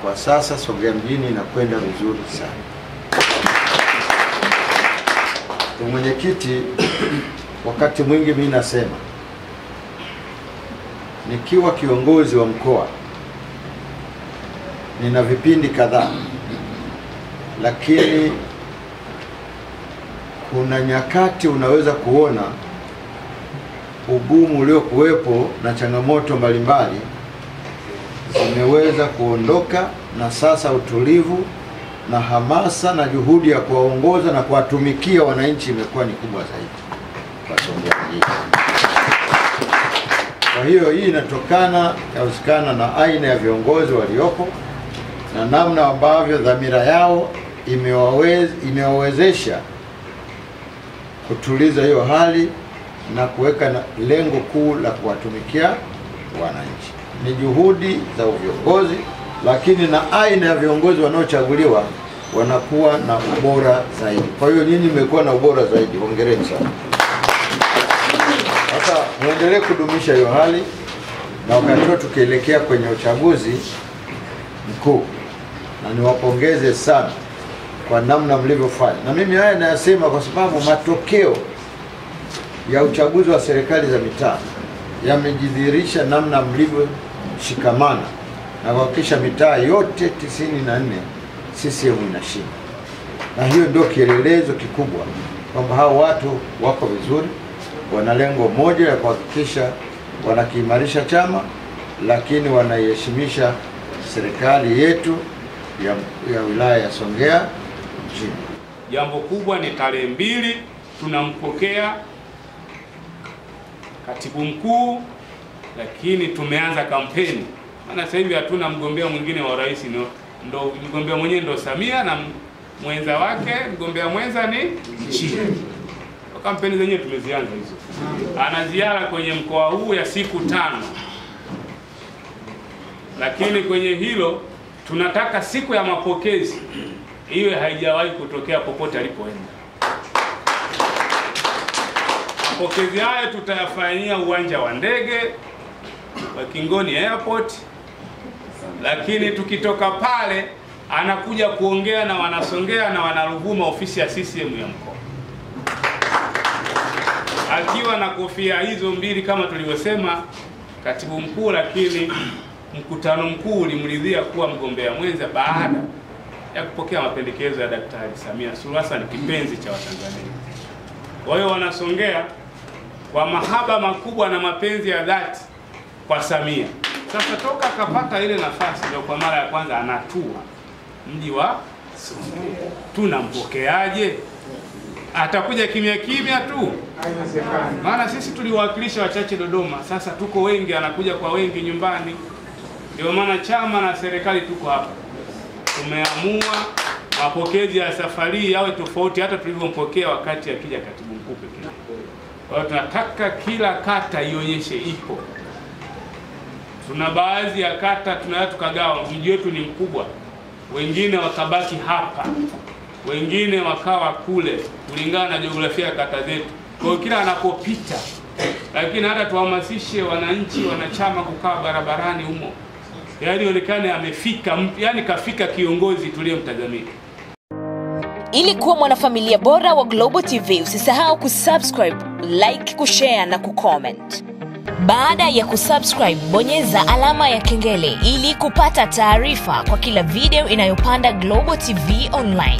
kwa sasa Songea mjini inakwenda vizuri sana. Mwenyekiti, wakati mwingi mimi nasema nikiwa kiongozi wa mkoa nina vipindi kadhaa, lakini kuna nyakati unaweza kuona ugumu uliokuwepo na changamoto mbalimbali zimeweza kuondoka, na sasa utulivu na hamasa na juhudi ya kuwaongoza na kuwatumikia wananchi imekuwa ni kubwa zaidi kwa Songea mjini. Kwa hiyo hii inawezekana na aina ya viongozi waliopo na namna ambavyo dhamira yao imewawezesha kutuliza hiyo hali na kuweka lengo kuu la kuwatumikia wananchi. Ni juhudi za viongozi, lakini na aina ya viongozi wanaochaguliwa wanakuwa na ubora zaidi. Kwa hiyo nyinyi mmekuwa na ubora zaidi, hongereni sana. Sasa muendelee kudumisha hiyo hali, na wakati huo tukielekea kwenye uchaguzi mkuu, na niwapongeze sana kwa namna mlivyofanya. Na mimi haya nayasema kwa sababu matokeo ya uchaguzi wa serikali za mitaa yamejidhihirisha namna mlivyoshikamana na kuhakikisha mitaa yote 94 CCM inashinda. Na hiyo ndio kielelezo kikubwa kwamba hao watu wako vizuri, wana lengo moja ya kuhakikisha wanakiimarisha chama, lakini wanaiheshimisha serikali yetu ya wilaya ya Songea mjini. Jambo kubwa ni tarehe 2 tunampokea katibu mkuu, lakini tumeanza kampeni. Maana sasa hivi hatuna mgombea mwingine wa rais, ndo mgombea mwenyewe ndo Samia na mwenza wake, mgombea mwenza ni Nchimbi. Kampeni zenyewe tumezianza hizo. Ana ziara kwenye mkoa huu ya siku 5. Lakini kwenye hilo tunataka siku ya mapokezi iwe haijawahi kutokea popote alipoenda. Mapokezi haya tutayafanyia uwanja wa ndege wa Kingoni Airport, lakini tukitoka pale anakuja kuongea na Wanasongea na Wanaruvuma ofisi ya CCM ya mkoa, akiwa na kofia hizo mbili kama tulivyosema katibu mkuu, lakini mkutano mkuu ulimridhia kuwa mgombea mwenza baada ya kupokea mapendekezo ya Daktari Samia Suluhu Hassan, kipenzi cha Watanzania. Kwa hiyo Wanasongea kwa mahaba makubwa na mapenzi ya dhati kwa Samia, sasa toka akapata ile nafasi ndio kwa mara ya kwanza anatua mji wa Songea. Tunampokeaje? Atakuja kimya kimya tu? Maana sisi tuliwakilisha wachache Dodoma, sasa tuko wengi, anakuja kwa wengi nyumbani. Ndio maana chama na serikali tuko hapa, tumeamua mapokezi ya safari yawe tofauti hata tulivyompokea wakati akija katibu mkuu pekee. Kwa hiyo tunataka kila kata ionyeshe ipo. Tuna baadhi ya kata tunaweza tukagawa, mji wetu ni mkubwa, wengine wakabaki hapa, wengine wakawa kule, kulingana na jiografia ya kata zetu. Kwa hiyo kila anapopita, lakini hata tuhamasishe wananchi, wanachama kukaa barabarani humo, yaani onekane amefika, yani kafika kiongozi tuliyemtazamia. Ili kuwa mwanafamilia bora wa Global TV, usisahau kusubscribe, like, kushare na kucomment. Baada ya kusubscribe, bonyeza alama ya kengele ili kupata taarifa kwa kila video inayopanda Global TV Online.